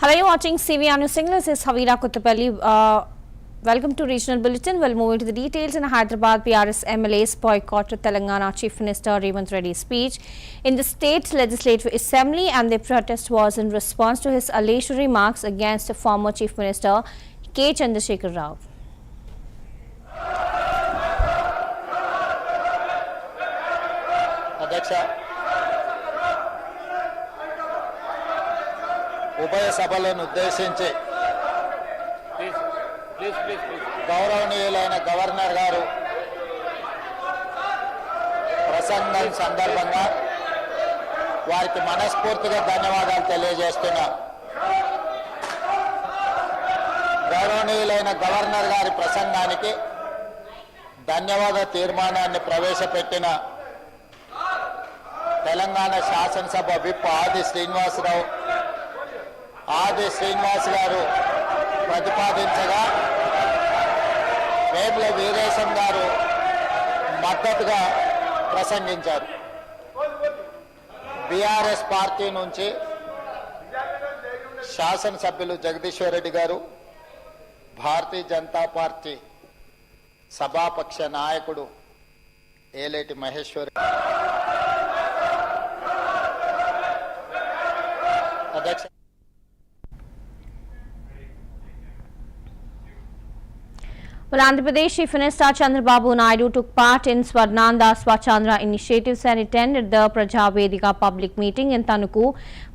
Hello, you're watching CVR News. This is Havira Kottapalli. Welcome to Regional Bulletin. We'll move into the details. In Hyderabad, PRS MLAs boycotted Telangana Chief Minister Revanth Reddy's speech in the state legislative assembly, and their protest was in response to his alleged remarks against former Chief Minister K. Chandrasekhar Rao. ఉభయ సభలను ఉద్దేశించి గౌరవనీయులైన governor గారు ప్రసంగం సందర్భంగా వారికి మనస్ఫూర్తిగా ధన్యవాదాలు తెలియజేస్తున్నా. గౌరవనీయులైన గవర్నర్ గారి ప్రసంగానికి ధన్యవాద తీర్మానాన్ని ప్రవేశపెట్టిన తెలంగాణ శాసనసభ విప్ ఆది శ్రీనివాస్ గారు ప్రతిపాదించగా వేముల వీరేశం గారు మద్దతుగా ప్రసంగించారు. బీఆర్ఎస్ పార్టీ నుంచి శాసనసభ్యులు జగదీశ్వర్ రెడ్డి గారు, భారతీయ జనతా పార్టీ సభాపక్ష నాయకుడు ఏలేటి మహేశ్వర్ అధ్యక్ష Andhra Pradesh Chief Minister Chandrababu Naidu took part in Swarnanda Swachandra initiatives and attended the Praja Vedika public meeting in Tanuku,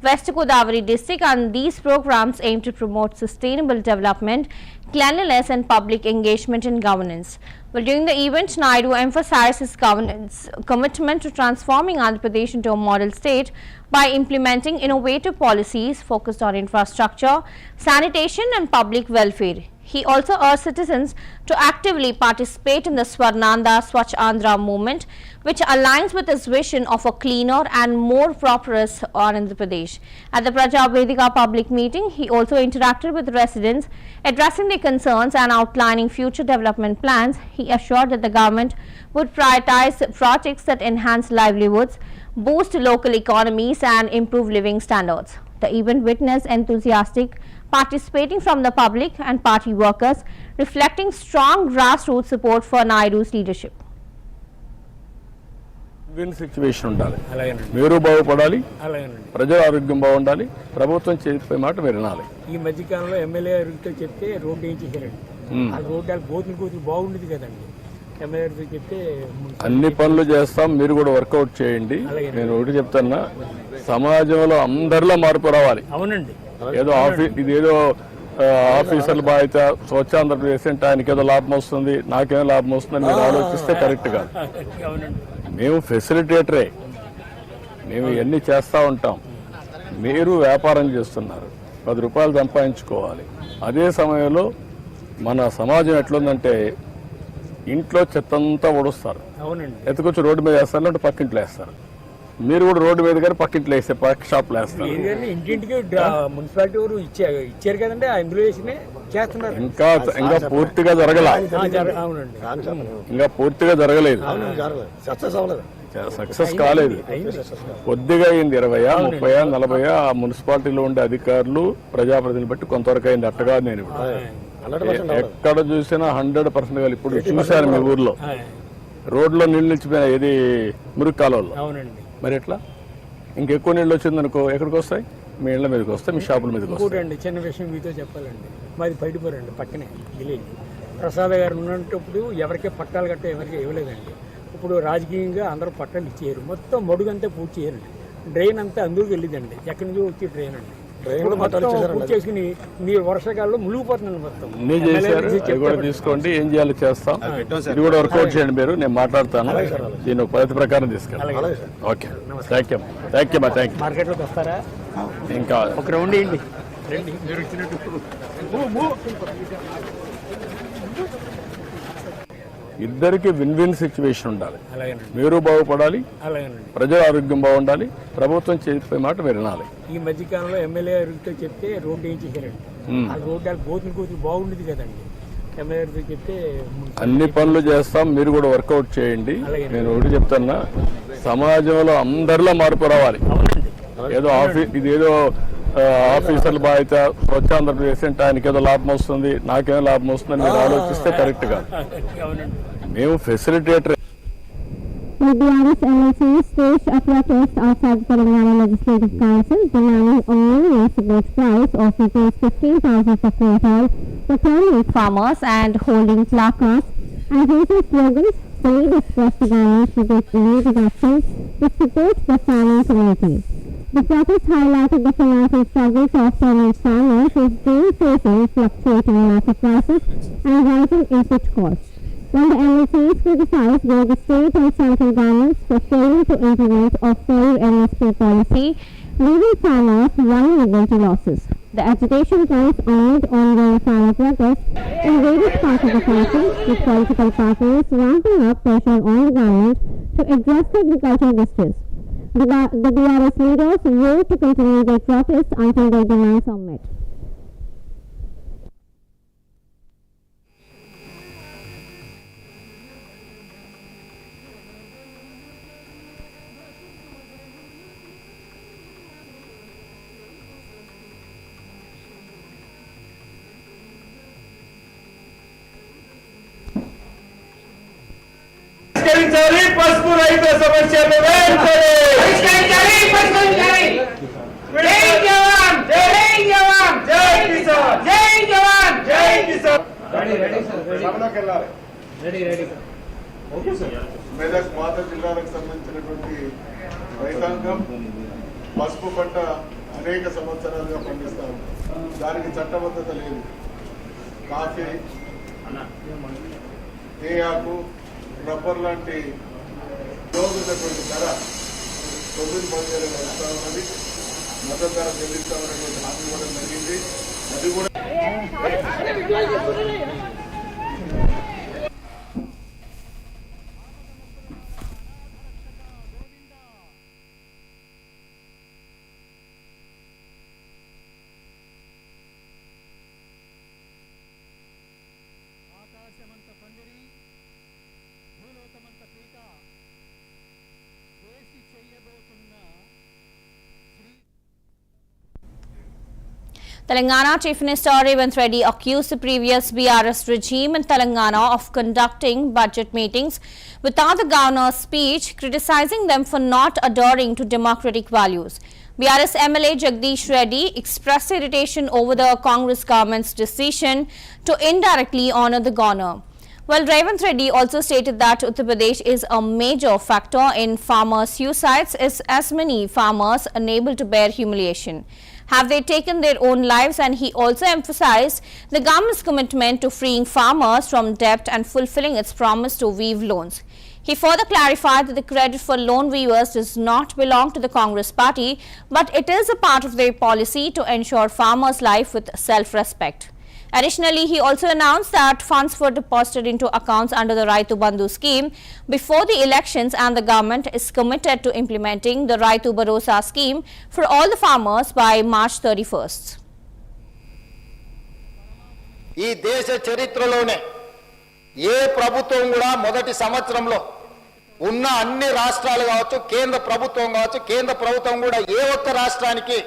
West Godavari district, and these programs aim to promote sustainable development, cleanliness and public engagement in governance. Well, during the event, Naidu emphasized his governance commitment to transforming Andhra Pradesh into a model state by implementing innovative policies focused on infrastructure, sanitation and public welfare. He also urged citizens to actively participate in the Swarnanda Swachh Andhra movement, which aligns with his vision of a cleaner and more prosperous Andhra Pradesh. At the Praja Vedika public meeting, he also interacted with residents, addressing their concerns and outlining future development plans. He assured that the government would prioritize projects that enhance livelihoods, boost local economies and improve living standards. The event witnessed enthusiastic participating from the public and party workers, reflecting strong grassroots support for Naidu's leadership. Win situation ఉండాలి, మీరు బాగుపడాలి, ప్రజల ఆరోగ్యం బాగుండాలి, ప్రభుత్వం చెప్పే మాట మీరు వినాలి. ఈ మధ్యకాలంలో ఎమ్మెల్యే గారితో చెప్తే రోడ్డు ఏం చేశారండి, ఆ రోడ్డు గోతులు బాగుండేది కదండి. ఎమ్మెల్యే గారితో చెప్తే అన్ని పనులు చేస్తాం, మీరు కూడా వర్కౌట్ చేయండి. నేను ఒకటి చెప్తున్నా, సమాజంలో అందరిలో మార్పు రావాలి. అవునండి, ఏదో ఇదేదో ఆఫీసర్ల బాధ్యత, స్వచ్ఛాంధ్రప్రదేశ్ అంటే ఆయనకి ఏదో లాభం వస్తుంది, నాకేమో లాభం వస్తుందని మీరు ఆలోచిస్తే కరెక్ట్ కాదు. మేము ఫెసిలిటేటరే, మేము ఇవన్నీ చేస్తూ ఉంటాం. మీరు వ్యాపారం చేస్తున్నారు, 10 రూపాయలు సంపాదించుకోవాలి. అదే సమయంలో మన సమాజం ఎట్లుందంటే ఇంట్లో చెత్తంతా ఒడుస్తారు, ఎత్తుకొచ్చి రోడ్డు మీద వేస్తారు, అంటే పక్కింట్లో వేస్తారు. మీరు కూడా రోడ్డు మీద కానీ పక్కింట్లో వేస్తే పక్క షాప్లో వేస్తారు. ఇంటింటికి మున్సిపాలిటీ వారు ఇచ్చారు కదండి, అందులో చేస్తున్నారు. ఇంకా పూర్తిగా జరగలేదు, సక్సెస్ కాలేదు. కొద్దిగా అయింది, 20, 30, 40 ఆ మున్సిపాలిటీలో ఉండే అధికారులు ప్రజాప్రతినిధులు బట్టి కొంతవరకు అయింది. అట్టగా నేను ఎక్కడ చూసినా 100% ఇప్పుడు చూశాను. మీ ఊర్లో రోడ్లో నీళ్ళు నిలిచిపోయినా, ఏది మురికి కాలువలో. మరి ఎట్లా ఇంకెక్కువ నీళ్ళు వచ్చిందనుకో ఎక్కడికి వస్తాయి? మీ ఇళ్ల మీదకి వస్తాయి, మీ షాపుల మీదకి వస్తాయి. చిన్న విషయం మీతో చెప్పాలండి, మాది బయటపోరండి, పక్కనే విలేజ్. ప్రసాద్ గారు ఉన్నప్పుడు ఎవరికీ పట్టాలు గట్ట ఎవరికి ఇవ్వలేదండి. ఇప్పుడు రాజకీయంగా అందరూ పట్టాలు ఇచ్చేయరు, మొత్తం మడుగంతా పూర్తి చేయరండి. డ్రైన్ అంతా అందుకు వెళ్ళిందండి, ఎక్కడి నుంచి వచ్చి డ్రైన్ అండి చేసుకుని మీరు వర్షాకాలంలో మునిగిపోతున్నాను మొత్తం. తీసుకోండి, ఏం చేయాలో చేస్తాం. ఇది కూడా వర్కౌట్ చేయండి మీరు, నేను మాట్లాడతాను. దీని పద్ధతి ప్రకారం తీసుకెళ్ళి. Okay, thank you. మార్కెట్లోకి వస్తారా? ఇంకా ఒక రౌండ్ వేయండి, రండి మీరు వచ్చినట్టు. ఇద్దరికి విన్ సిచ్యువేషన్ ఉండాలి, మీరు బాగుపడాలి, ప్రజల ఆరోగ్యం బాగుండాలి, ప్రభుత్వం చెప్పే మాట మీరు వినాలి. ఈ మధ్యకాలంలో ఎమ్మెల్యే గారితో చెప్తే రోడ్డు ఏం చేశారండి, ఆ రోడ్డు గోతులు బాగుండేది కదండి. ఎమ్మెల్యే గారితో చెప్తే అన్ని పనులు చేస్తాం, మీరు కూడా వర్కౌట్ చేయండి. నేను ఒకటి చెప్తున్నా, సమాజంలో అందరిలో మార్పు రావాలి. ఏదో ఇదేదో ఆఫీసర్ల బాధ్యత స్వచ్ఛ ఆంధ్రప్రదేశ్ అంటే ఆయనకి ఏదో లాభం వస్తుంది, నాకేం లాభం వస్తుందని మీరు ఆలోచిస్తే కరెక్ట్ కాదు. మేము facilitator. The BRS MLC staged a protest outside Telangana Legislative Council demanding a minimum support price of ₹15,000 per quintal for terminate Farmers and holding placards and raising slogans. The need expressed the government to take immediate action to support the farming community. The protest highlighted the financial struggles of terminate farmers who have been facing fluctuating market prices and rising input costs. When the MLCs criticized both the state and central governments for failing to implement or fair MSP policy, leaving farmers vulnerable to losses. The agitation comes amid ongoing farmer protests in various parts of the country, with political parties ramping up pressure on the government to address the agricultural distress. The BRS leaders vow to continue their protests until their demands are met. పరిష్కరించాలి పసుపు రైతు సమస్యను వెంటనే పరిష్కరించాలి. జై జవాన్ జై జవాన్ జై కిసాన్ జై జవాన్ జై కిసాన్. మెదక్ మాత జిల్లాలకు సంబంధించినటువంటి రైతాంగం పసుపు పంట అనేక సంవత్సరాలుగా పండిస్తాం. దానికి చట్టబద్ధత లేదు. కాఫీ, తేయాకు, రబ్బర్ లాంటి రోజున్నటువంటి ధర 9,000 వస్తా ఉన్నది. మద్దతు ధర చెల్లిస్తామనేటువంటి హామీ ఇవ్వడం జరిగింది. అది కూడా Telangana Chief Minister Revanth Reddy accused the previous BRS regime in Telangana of conducting budget meetings without the governor's speech, criticizing them for not adhering to democratic values. BRS MLA Jagdish Reddy expressed irritation over the Congress government's decision to indirectly honour the governor. Well, Revanth Reddy also stated that Uttar Pradesh is a major factor in farmer suicides, as many farmers unable to bear humiliation. Have they taken their own lives? And he also emphasized the government's commitment to freeing farmers from debt and fulfilling its promise to weave loans. He further clarified that the credit for loan weavers does not belong to the Congress party, but it is a part of their policy to ensure farmers' life with self-respect. Additionally, he also announced that funds were deposited into accounts under the Raitu Bandhu scheme before the elections, and the government is committed to implementing the Raitu Bharosa scheme for all the farmers by March 31st. ఈ దేశ చరిత్రలోనే ఏ ప్రభుత్వం కూడా మొదటి సంవత్సరంలో ఉన్న అన్ని రాష్ట్రాలు కావచ్చు, కేంద్ర ప్రభుత్వం కావచ్చు, కేంద్ర ప్రభుత్వం కూడా ఏ ఒక్క రాష్ట్రానికి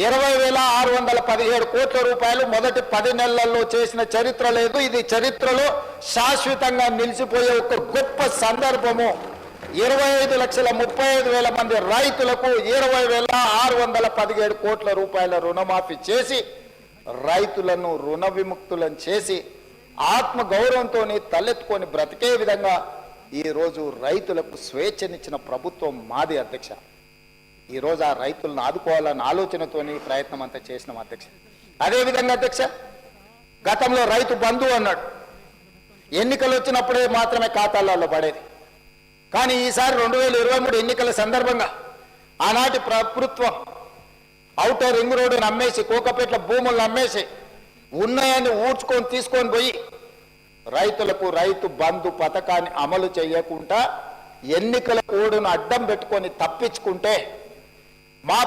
20,617 కోట్ల రూపాయలు మొదటి 10 నెలల్లో చేసిన చరిత్ర లేదు. ఇది చరిత్రలో శాశ్వతంగా నిలిచిపోయే ఒక గొప్ప సందర్భము. 25,35,000 మంది రైతులకు 20,617 కోట్ల రూపాయల రుణమాఫీ చేసి రైతులను రుణ విముక్తులను చేసి ఆత్మ గౌరవంతో తలెత్తుకొని బ్రతికే విధంగా ఈ రోజు రైతులకు స్వేచ్ఛనిచ్చిన ప్రభుత్వం మాది అధ్యక్ష. ఈ రోజు ఆ రైతులను ఆదుకోవాలన్న ఆలోచనతోని ప్రయత్నం అంతా చేసినాం అధ్యక్ష. అదేవిధంగా అధ్యక్ష, గతంలో రైతు బంధు అన్నాడు, ఎన్నికలు వచ్చినప్పుడే మాత్రమే ఖాతాలలో పడేది. కానీ ఈసారి 2023 ఎన్నికల సందర్భంగా ఆనాటి ప్రభుత్వం ఔటర్ రింగ్ రోడ్డును అమ్మేసి, కోకపేట్ల భూములను అమ్మేసి, ఉన్నాయని ఊడ్చుకొని తీసుకొని పోయి రైతులకు రైతు బంధు పథకాన్ని అమలు చేయకుండా ఎన్నికల కోడ్ను అడ్డం పెట్టుకొని తప్పించుకుంటే మా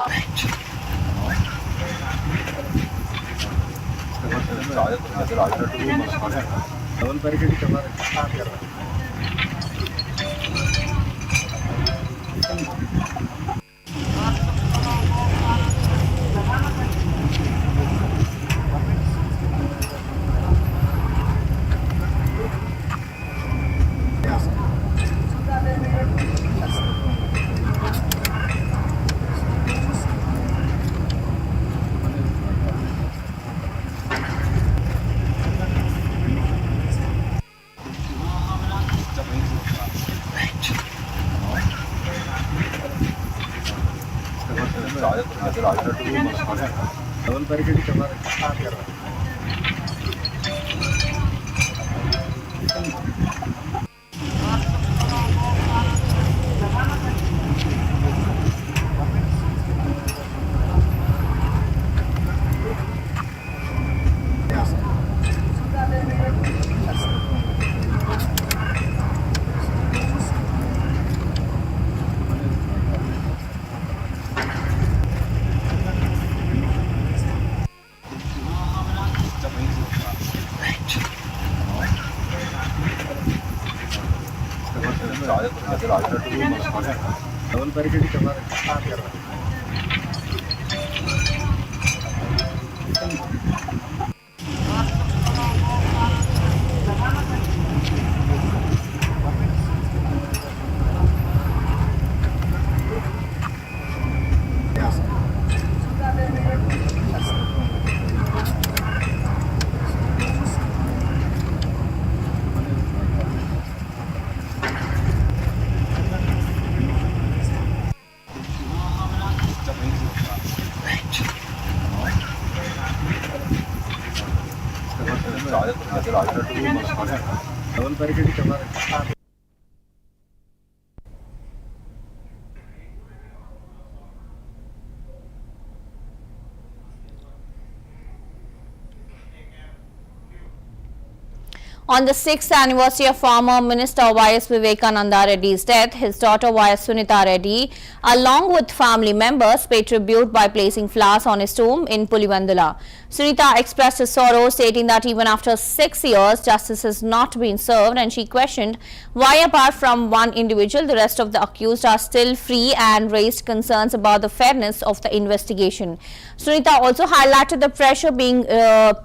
On the 6th anniversary of former Minister Y.S. Vivekananda Reddy's death, his daughter Y.S. Sunita Reddy, along with family members, paid tribute by placing flowers on his tomb in Pulivandula. Sunita expressed her sorrow, stating that even after 6 years, justice has not been served, and she questioned why, apart from one individual, the rest of the accused are still free, and raised concerns about the fairness of the investigation. Sunita also highlighted the pressure being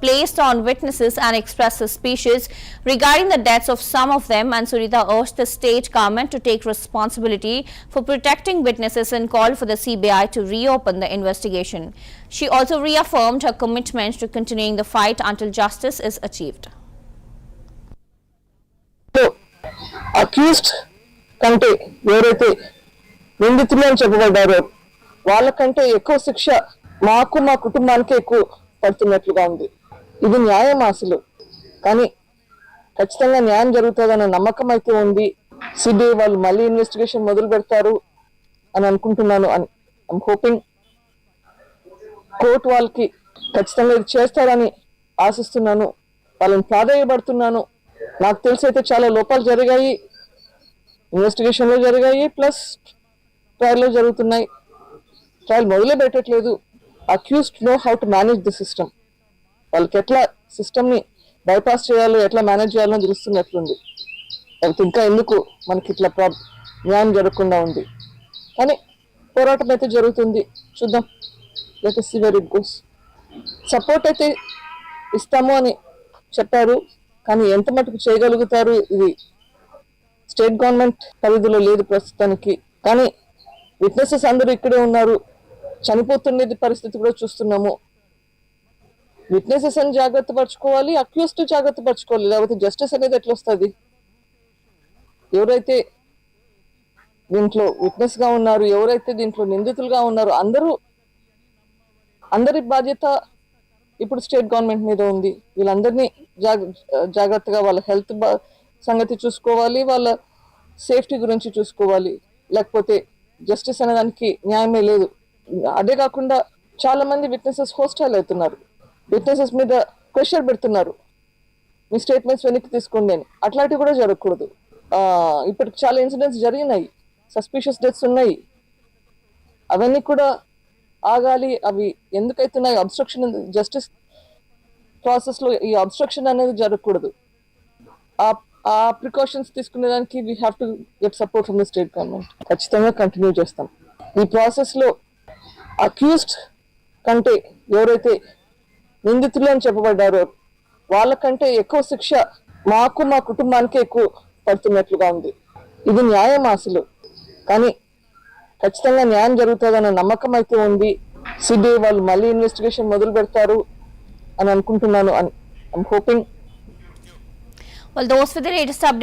placed on witnesses and expressed suspicions regarding the deaths of some of them, and Sunita urged the state government to take responsibility for protecting witnesses and called for the CBI to reopen the investigation. She also reaffirmed her commitment to continuing the fight until justice is achieved. Accused కంటే ఎవరైతే నిందితులు అని చెప్పబడ్డారో వాళ్ళకంటే ఎక్కువ శిక్ష మాకు మా కుటుంబానికి ఎక్కువ పడుతున్నట్లుగా ఉంది. ఇది న్యాయం అసలు, కానీ ఖచ్చితంగా న్యాయం జరుగుతుందన్న నమ్మకం అయితే ఉంది. సిబిఐ వాళ్ళు మళ్ళీ ఇన్వెస్టిగేషన్ మొదలు పెడతారు అని అనుకుంటున్నాను. ఐఎమ్ హోపింగ్ కోర్టు వాళ్ళకి ఖచ్చితంగా ఇది చేస్తారని ఆశిస్తున్నాను. వాళ్ళని ప్రాధాన్యపడుతున్నాను. నాకు తెలిసి అయితే చాలా లోపాలు జరిగాయి, ఇన్వెస్టిగేషన్లో జరిగాయి, ప్లస్ ట్రయల్లో జరుగుతున్నాయి. ట్రయల్ మొదలే పెట్టట్లేదు. Accused know how to manage the system. వాళ్ళకి ఎట్లా సిస్టమ్ని బైపాస్ చేయాలో, ఎట్లా మేనేజ్ చేయాలో తెలుస్తున్నట్లుంది. అయితే ఇంకా ఎందుకు మనకి ఇట్లా న్యాయం జరగకుండా ఉంది. కానీ పోరాటం అయితే జరుగుతుంది, చూద్దాం. Let us see where it goes. Support అయితే ఇస్తాము అని చెప్పారు, కానీ ఎంత మటుకు చేయగలుగుతారు ఇది స్టేట్ గవర్నమెంట్ పరిధిలో లేదు ప్రస్తుతానికి. కానీ విట్నెసెస్ అందరూ ఇక్కడే ఉన్నారు, చనిపోతున్నది పరిస్థితి కూడా చూస్తున్నాము. విట్నెసెస్ అని జాగ్రత్త పరచుకోవాలి, అక్యూజ్డ్ జాగ్రత్త పరచుకోవాలి, లేకపోతే జస్టిస్ అనేది ఎట్లా వస్తుంది? ఎవరైతే దీంట్లో విట్నెస్ గా ఉన్నారు, ఎవరైతే దీంట్లో నిందితులుగా ఉన్నారు, అందరి బాధ్యత ఇప్పుడు స్టేట్ గవర్నమెంట్ మీద ఉంది. వీళ్ళందరినీ జాగ్రత్తగా వాళ్ళ హెల్త్ సంగతి చూసుకోవాలి, వాళ్ళ సేఫ్టీ గురించి చూసుకోవాలి, లేకపోతే జస్టిస్ అనేదానికి న్యాయమే లేదు. అదే కాకుండా చాలా మంది విట్నెసెస్ హోస్టైల్ అవుతున్నారు, విట్నెసెస్ మీద ప్రెషర్ పెడుతున్నారు, మీ స్టేట్మెంట్స్ వెనక్కి తీసుకోండి అని. అట్లాంటివి కూడా జరగకూడదు. ఇప్పటికి చాలా ఇన్సిడెంట్స్ జరిగినాయి, సస్పిషియస్ డెత్స్ ఉన్నాయి, అవన్నీ కూడా ఆగాలి. అవి ఎందుకైతున్నాయి? అబ్స్ట్రక్షన్, జస్టిస్ ప్రాసెస్ లో ఈ అబ్స్ట్రక్షన్ అనేది జరగకూడదు. ఆ ప్రికాషన్స్ తీసుకునేదానికి we have to get support from the state government. ఖచ్చితంగా కంటిన్యూ చేస్తాం. ఈ ప్రాసెస్ లో అక్యూజ్డ్ కంటే ఎవరైతే నిందితులు అని చెప్పబడ్డారో వాళ్ళకంటే ఎక్కువ శిక్ష మాకు మా కుటుంబానికి ఎక్కువ పడుతున్నట్లుగా ఉంది. ఇది న్యాయం అసలు, కానీ ఖచ్చితంగా న్యాయం జరుగుతుందన్న నమ్మకం అయితే ఉంది. సిబిఐ వాళ్ళు మళ్ళీ ఇన్వెస్టిగేషన్ మొదలు పెడతారు అని అనుకుంటున్నాను. I'm hoping. Well, those were the latest updates.